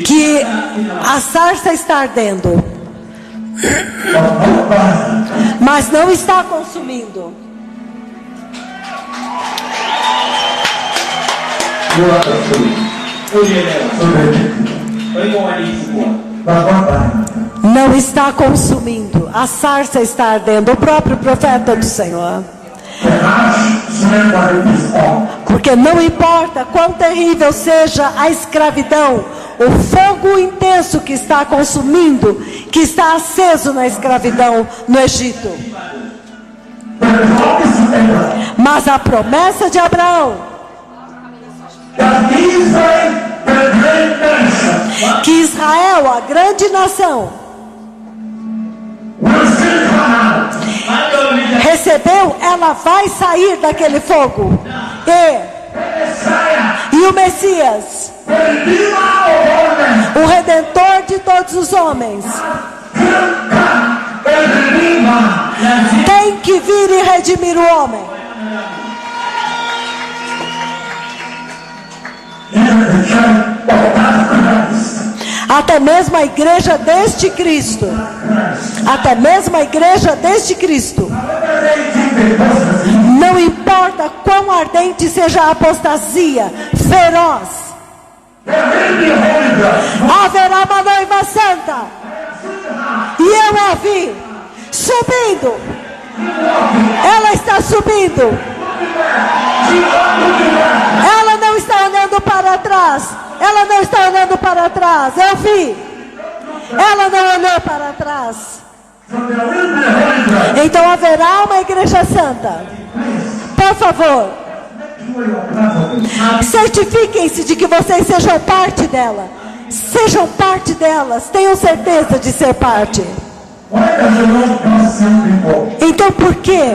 Que a sarça está ardendo, mas não está consumindo. Não está consumindo. A sarça está ardendo. O próprio profeta do Senhor. Porque não importa quão terrível seja a escravidão, o fogo intenso que está consumindo, que está aceso na escravidão no Egito. Mas a promessa de Abraão, que Israel, a grande nação, recebeu, ela vai sair daquele fogo. E o Messias, o Redentor de todos os homens, tem que vir e redimir o homem. Até mesmo a igreja deste Cristo. Até mesmo a igreja deste Cristo. Não importa quão ardente seja a apostasia, feroz, haverá uma noiva santa. E eu a vi subindo. Ela está subindo. Ela não está olhando para trás. Ela não está olhando para trás. Eu vi. Ela não olhou para trás. Então haverá uma igreja santa. Por favor, certifiquem-se de que vocês sejam parte dela. Sejam parte delas. Tenham certeza de ser parte. Então por quê?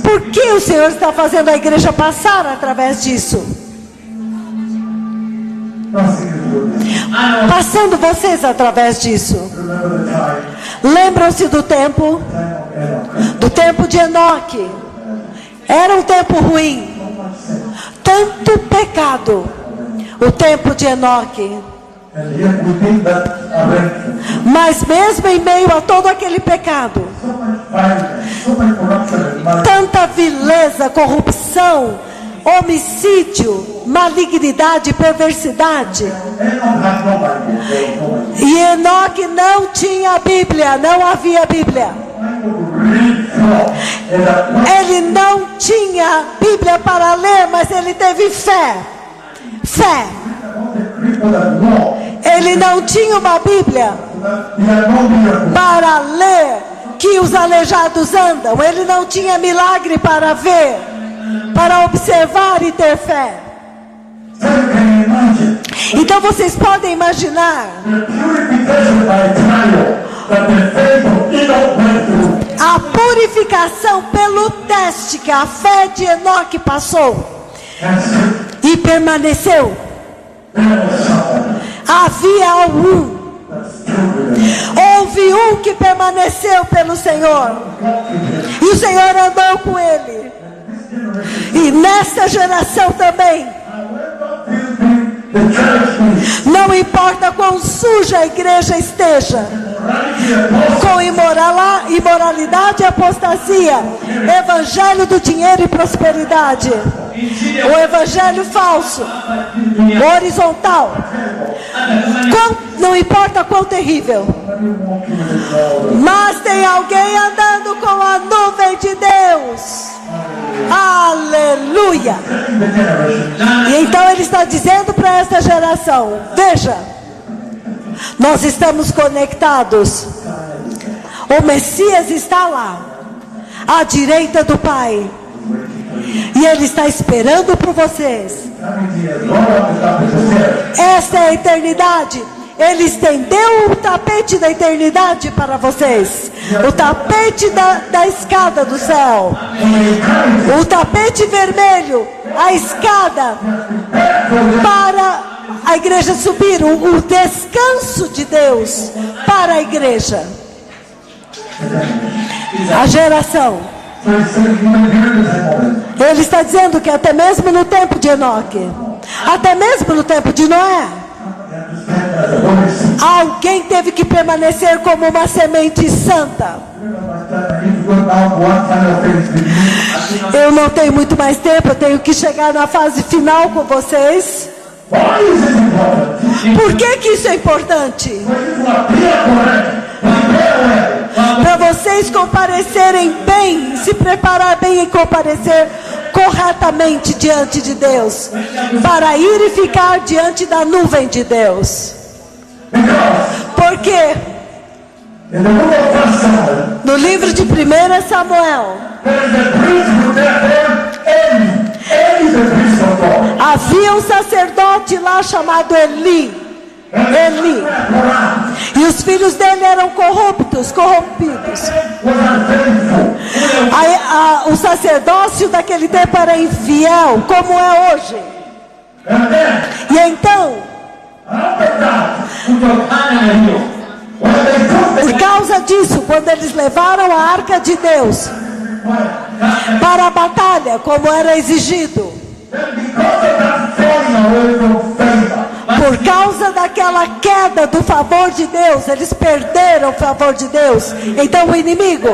Por que o Senhor está fazendo a igreja passar através disso? Passando vocês através disso. Lembram-se do tempo de Enoque. Era um tempo ruim, tanto pecado. O tempo de Enoque. Mas mesmo em meio a todo aquele pecado, tanta vileza, corrupção, homicídio, malignidade, perversidade. E Enoque não tinha Bíblia, não havia Bíblia. Ele não tinha Bíblia para ler, mas ele teve fé. Fé. Ele não tinha uma Bíblia para ler que os aleijados andam. Ele não tinha milagre para ver, para observar e ter fé. Então vocês podem imaginar a purificação pelo teste que a fé de Enoque passou e permaneceu. Havia houve um que permaneceu pelo Senhor, e o Senhor andou com ele. E nesta geração também, não importa quão suja a igreja esteja, com imoralidade e apostasia, evangelho do dinheiro e prosperidade, o evangelho falso, horizontal, não importa quão terrível, mas tem alguém andando com a nuvem de Deus. Aleluia! E então ele está dizendo para esta geração: veja, nós estamos conectados. O Messias está lá, à direita do Pai, e Ele está esperando por vocês. Esta é a eternidade. Ele estendeu o tapete da eternidade para vocês. O tapete da escada do céu. O tapete vermelho. A escada para a igreja subir. O descanso de Deus para a igreja. A geração Ele está dizendo que até mesmo no tempo de Enoque, até mesmo no tempo de Noé, alguém teve que permanecer como uma semente santa. Eu não tenho muito mais tempo, eu tenho que chegar na fase final com vocês. Por que isso é importante? Para vocês comparecerem bem, se preparar bem e comparecer corretamente diante de Deus, para ir e ficar diante da nuvem de Deus. Porque no livro de 1 Samuel havia um sacerdote lá chamado Eli. E os filhos dele eram corrompidos. O sacerdócio daquele tempo era infiel, como é hoje. E então, por causa disso, quando eles levaram a arca de Deus para a batalha, como era exigido, por causa daquela queda do favor de Deus, eles perderam o favor de Deus. Então o inimigo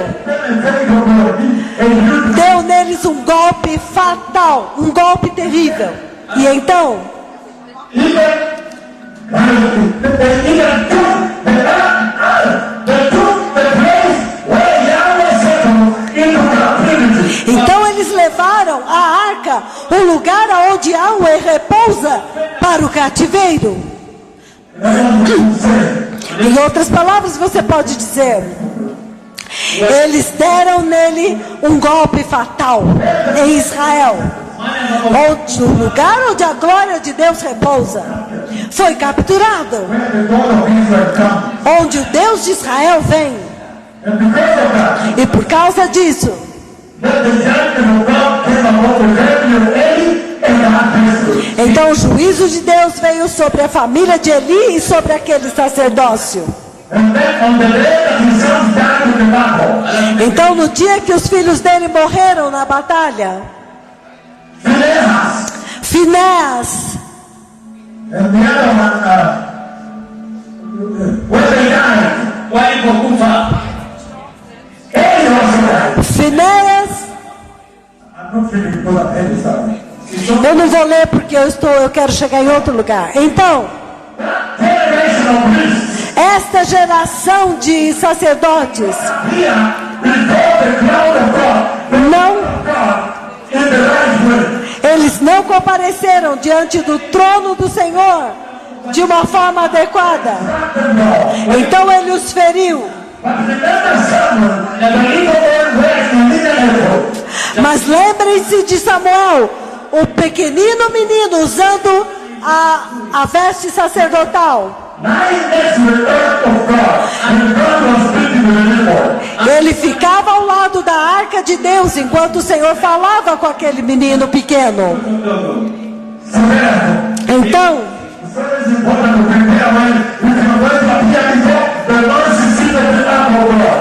deu neles um golpe fatal, um golpe terrível. E então eles levaram a arca, o lugar onde Yahweh repousa, para o cativeiro. Em outras palavras, você pode dizer, eles deram nele um golpe fatal em Israel. O lugar onde a glória de Deus repousa foi capturado, onde o Deus de Israel vem. E por causa disso, então o juízo de Deus veio sobre a família de Eli e sobre aquele sacerdócio. Então no dia que os filhos dele morreram na batalha, Finéas eu não vou ler porque eu quero chegar em outro lugar. Então, esta geração de sacerdotes eles não compareceram diante do trono do Senhor de uma forma adequada. Então ele os feriu. Mas lembrem-se de Samuel, o pequenino menino usando a veste sacerdotal. Ele ficava ao lado da arca de Deus enquanto o Senhor falava com aquele menino pequeno. Então,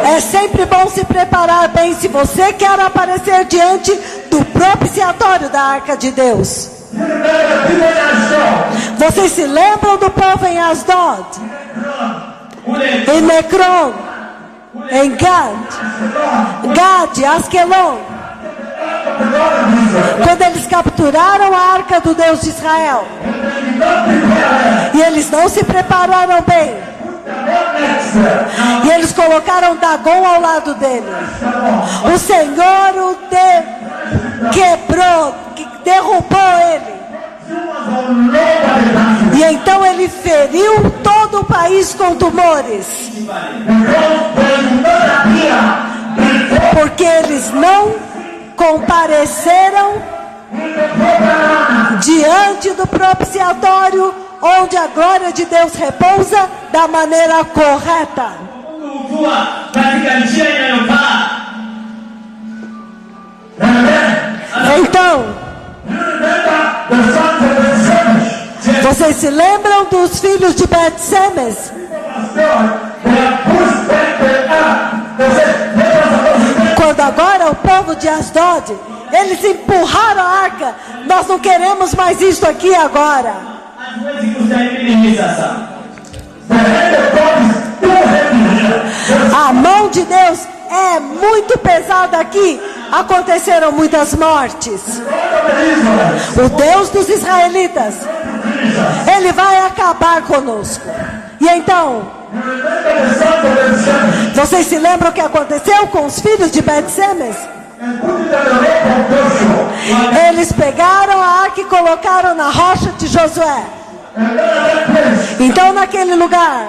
é sempre bom se preparar bem se você quer aparecer diante do propiciatório da arca de Deus. Vocês se lembram do povo em Asdod, em Mecron, em Gade, Askelon, quando eles capturaram a arca do Deus de Israel e eles não se prepararam bem, e eles colocaram Dagon ao lado dele, o Senhor o quebrou, derrubou ele. E então ele feriu todo o país com tumores, porque eles não compareceram diante do propiciatório onde a glória de Deus repousa da maneira correta. Então, vocês se lembram dos filhos de Bet-Semes? Quando agora o povo povo de Asdod, eles empurraram a arca. Nós não queremos mais isso aqui agora. A mão de Deus é muito pesada aqui. Aconteceram muitas mortes. O Deus dos israelitas, Ele vai acabar conosco. E então, vocês se lembram o que aconteceu com os filhos de Bet-Semes? Eles pegaram a arca e colocaram na rocha de Josué. Então naquele lugar,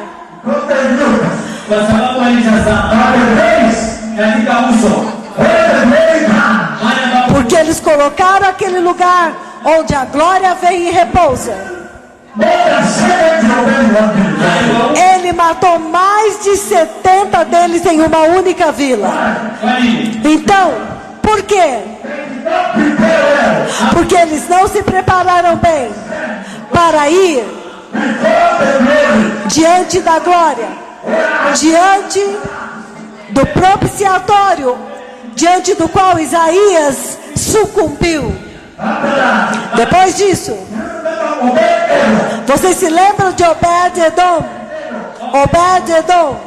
porque eles colocaram aquele lugar onde a glória vem e repousa. Ele matou mais de 70 deles em uma única vila. Então, por quê? Porque eles não se prepararam bem para ir diante da glória, diante do propiciatório, diante do qual Isaías sucumbiu. Depois disso, vocês se lembram de Obed-Edom? Obed-Edom,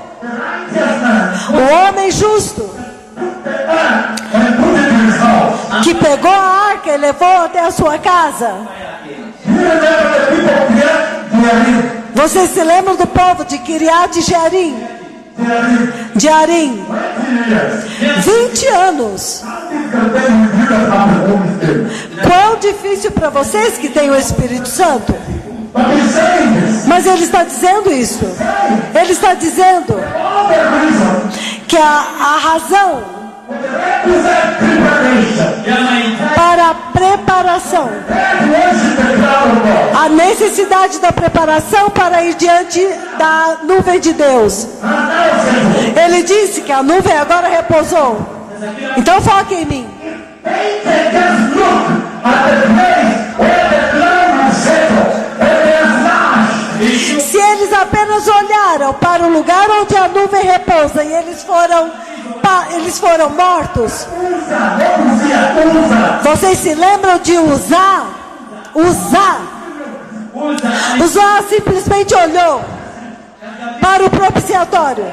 o homem justo, que pegou a arca e levou até a sua casa. Vocês se lembram do povo de Kiriat Jearim? De Arim. 20 anos. Quão difícil para vocês que têm o Espírito Santo. Mas ele está dizendo isso. Ele está dizendo que a razão para a preparação, a necessidade da preparação para ir diante da nuvem de Deus. Ele disse que a nuvem agora repousou. Então foque em mim. Se eles apenas olharam para o lugar onde a nuvem repousa e eles foram mortos. Vocês se lembram de Uzá? Uzá simplesmente olhou para o propiciatório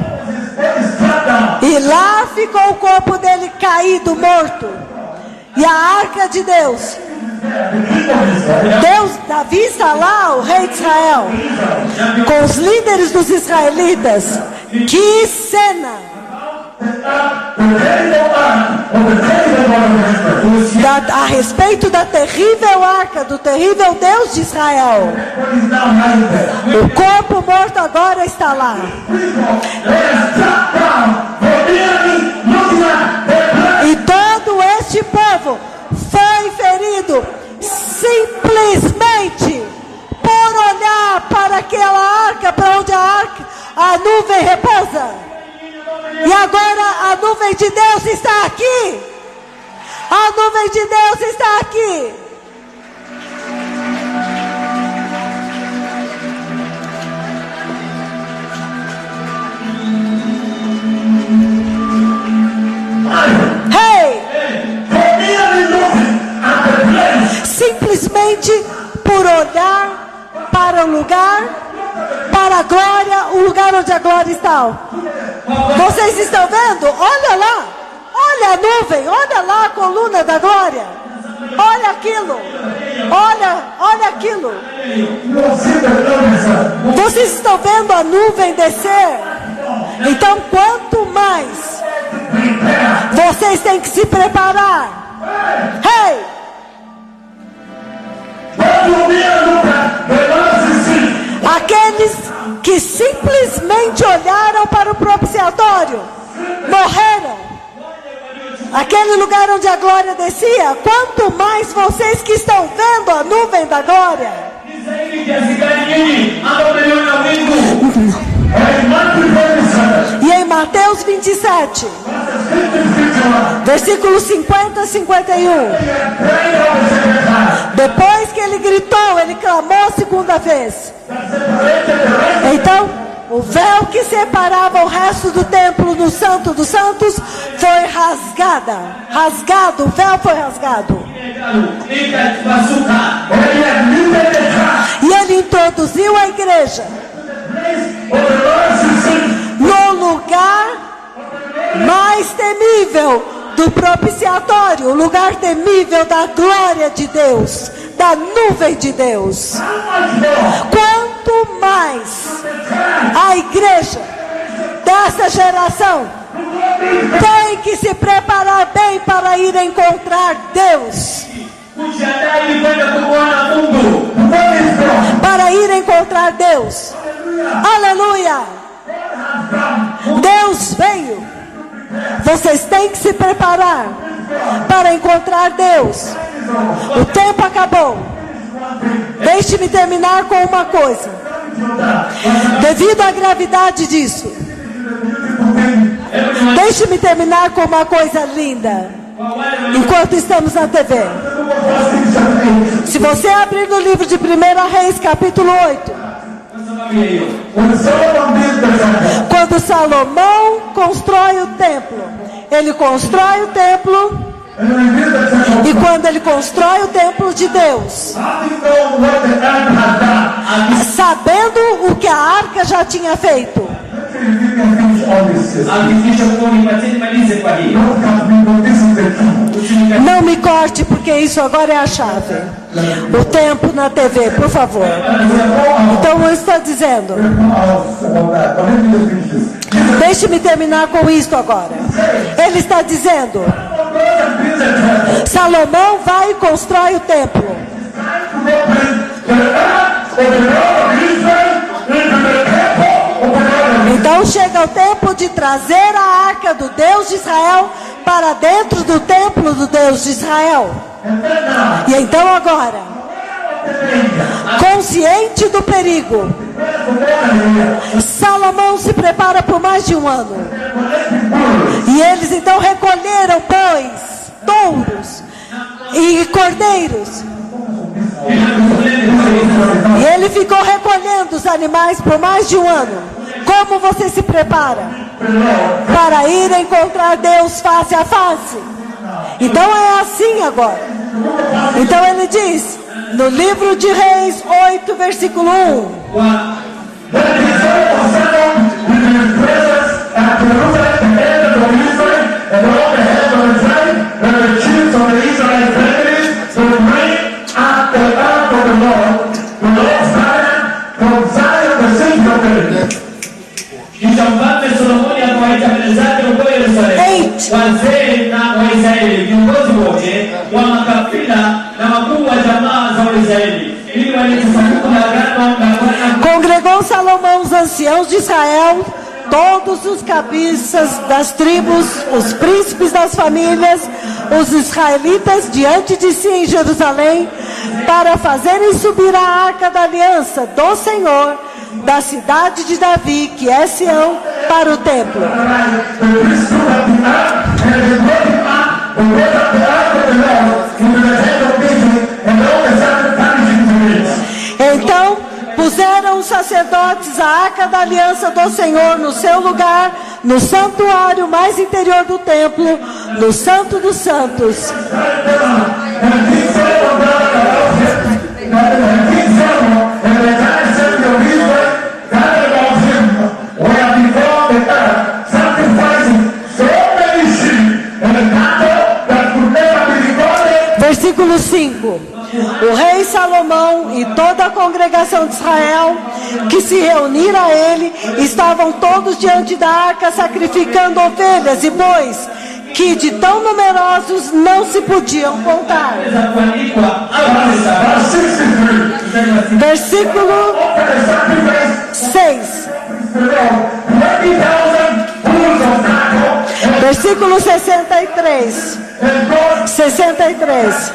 e lá ficou o corpo dele caído, morto. E a arca de Deus, Davi está lá, o rei de Israel, com os líderes dos israelitas. Que cena! A respeito da terrível arca, do terrível Deus de Israel. O corpo morto agora está lá. E todo este povo foi ferido simplesmente por olhar para aquela arca, para onde a nuvem repousa. E agora a nuvem de Deus está aqui. A nuvem de Deus está aqui. Hey! Simplesmente por olhar para o lugar, para a glória, o lugar onde a glória está. Vocês estão vendo? Olha lá. Olha a nuvem. Olha lá a coluna da glória. Olha aquilo. Olha aquilo. Vocês estão vendo a nuvem descer? Então, quanto mais vocês têm que se preparar. Hey! Aqueles que simplesmente olharam para o propiciatório morreram. Aquele lugar onde a glória descia. Quanto mais vocês que estão vendo a nuvem da glória. E em Mateus 27, versículos 50 e 51, depois que ele gritou, ele clamou a segunda vez. Então, o o véu que separava o resto do templo no Santo dos Santos foi rasgado, o véu foi rasgado. E ele introduziu a igreja no lugar mais temível do propiciatório, o lugar temível da glória de Deus, da nuvem de Deus. Quanto mais a igreja dessa geração tem que se preparar bem para ir encontrar Deus. Para ir encontrar Deus. Aleluia! Deus veio. Vocês têm que se preparar para encontrar Deus. O tempo acabou. Deixe-me terminar com uma coisa. Devido à gravidade disso, deixe-me terminar com uma coisa linda. Enquanto estamos na TV, se você abrir no livro de 1 Reis, capítulo 8, quando Salomão constrói o templo, ele constrói o templo, e quando ele constrói o templo de Deus, sabendo o que a arca já tinha feito, não me corte, porque isso agora é a chave. O tempo na TV, por favor. Então eu estou dizendo, deixe-me terminar com isso agora. Ele está dizendo, Salomão vai e constrói o templo. Então chega o tempo de trazer a arca do Deus de Israel para dentro do templo do Deus de Israel. E então agora, consciente do perigo, Salomão se prepara por mais de um ano. E eles então recolheram bois, touros e cordeiros. E ele ficou recolhendo os animais por mais de um ano. Como você se prepara para ir encontrar Deus face a face? Então é assim agora. Então ele diz, no livro de Reis 8, versículo 1. Kisha mfalme Solomoni akawaita mbele zake huko Yerusalemu wazee na Waisraeli, viongozi wote wa makabila na wakuu wa jamaa za Waisraeli, ili walete sanduku la agano la Bwana. Congregou Salomão os anciãos de Israel, todos os cabeças das tribos, os príncipes das famílias, os israelitas diante de si em Jerusalém, para fazerem subir a arca da aliança do Senhor, da cidade de Davi, que é Sião, para o templo. Então puseram os sacerdotes a arca da aliança do Senhor no seu lugar, no santuário mais interior do templo, no Santo dos Santos. Versículo 5. O rei Salomão e toda a congregação de Israel que se reuniram a ele estavam todos diante da arca sacrificando ovelhas e bois que de tão numerosos não se podiam contar. Versículo 6. Versículo 63. 63.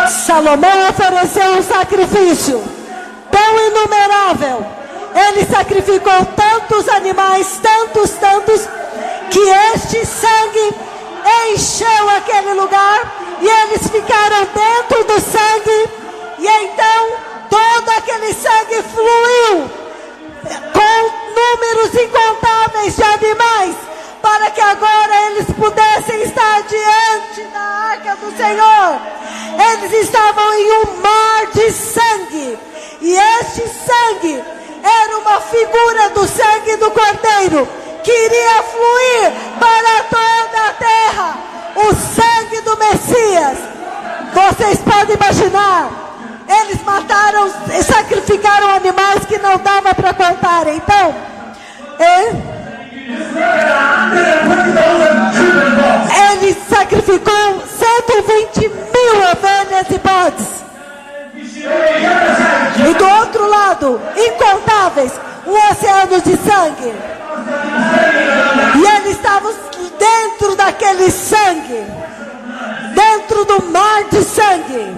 Salomão ofereceu um sacrifício tão inumerável. Ele sacrificou tantos animais, tantos, que este sangue encheu aquele lugar e eles ficaram dentro do sangue. E então todo aquele sangue fluiu com números incontáveis de animais, para que agora eles pudessem estar diante da arca do Senhor. Eles estavam em um mar de sangue, e este sangue era uma figura do sangue do Cordeiro, que iria fluir para toda a terra, o sangue do Messias. Vocês podem imaginar, eles mataram e sacrificaram animais que não dava para contar. Então, ele sacrificou 120 mil ovelhas e bodes. E do outro lado, incontáveis, um oceano de sangue. E eles estavam dentro daquele sangue, dentro do mar de sangue,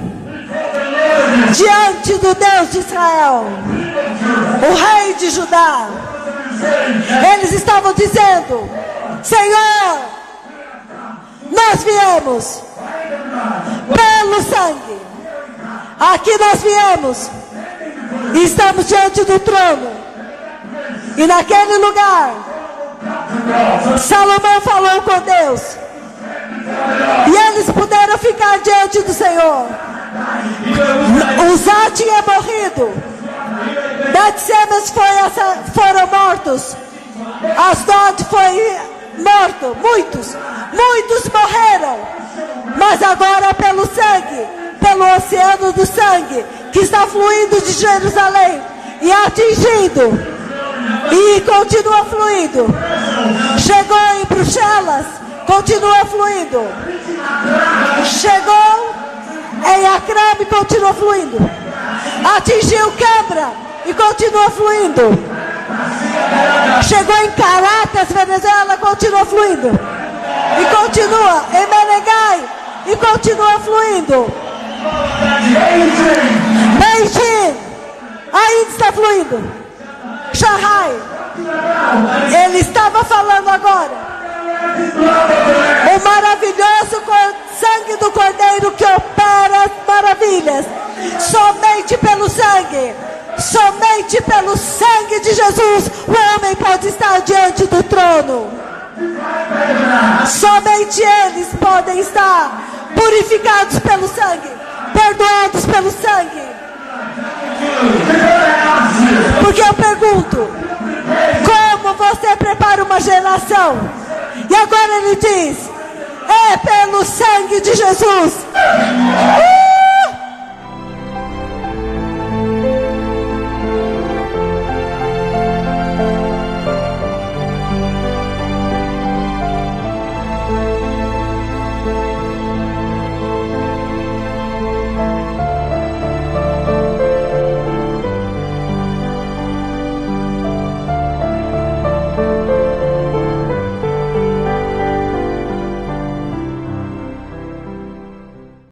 diante do Deus de Israel, o rei de Judá. Eles estavam dizendo: Senhor, nós viemos pelo sangue. Aqui nós viemos e estamos diante do trono. E naquele lugar, Salomão falou com Deus, e eles puderam ficar diante do Senhor. Uzá tinha morrido, Bet-Semes foram mortos, Asdod foi morto, muitos morreram. Mas agora pelo sangue, pelo oceano do sangue que está fluindo de Jerusalém e atingindo, e continua fluindo, chegou em Bruxelas, continua fluindo, chegou em Acre e continua fluindo, atingiu Câmara e continua fluindo, chegou em Caracas, Venezuela, continua fluindo, e continua em Menegai e continua fluindo, Beijing ainda está fluindo, Shanghai. Ele estava falando agora, o maravilhoso sangue do Cordeiro que opera as maravilhas. Somente pelo sangue de Jesus o homem pode estar diante do trono. Somente eles podem estar purificados pelo sangue, perdoados pelo sangue. Porque eu pergunto, como você prepara uma geração? E agora ele diz: é pelo sangue de Jesus.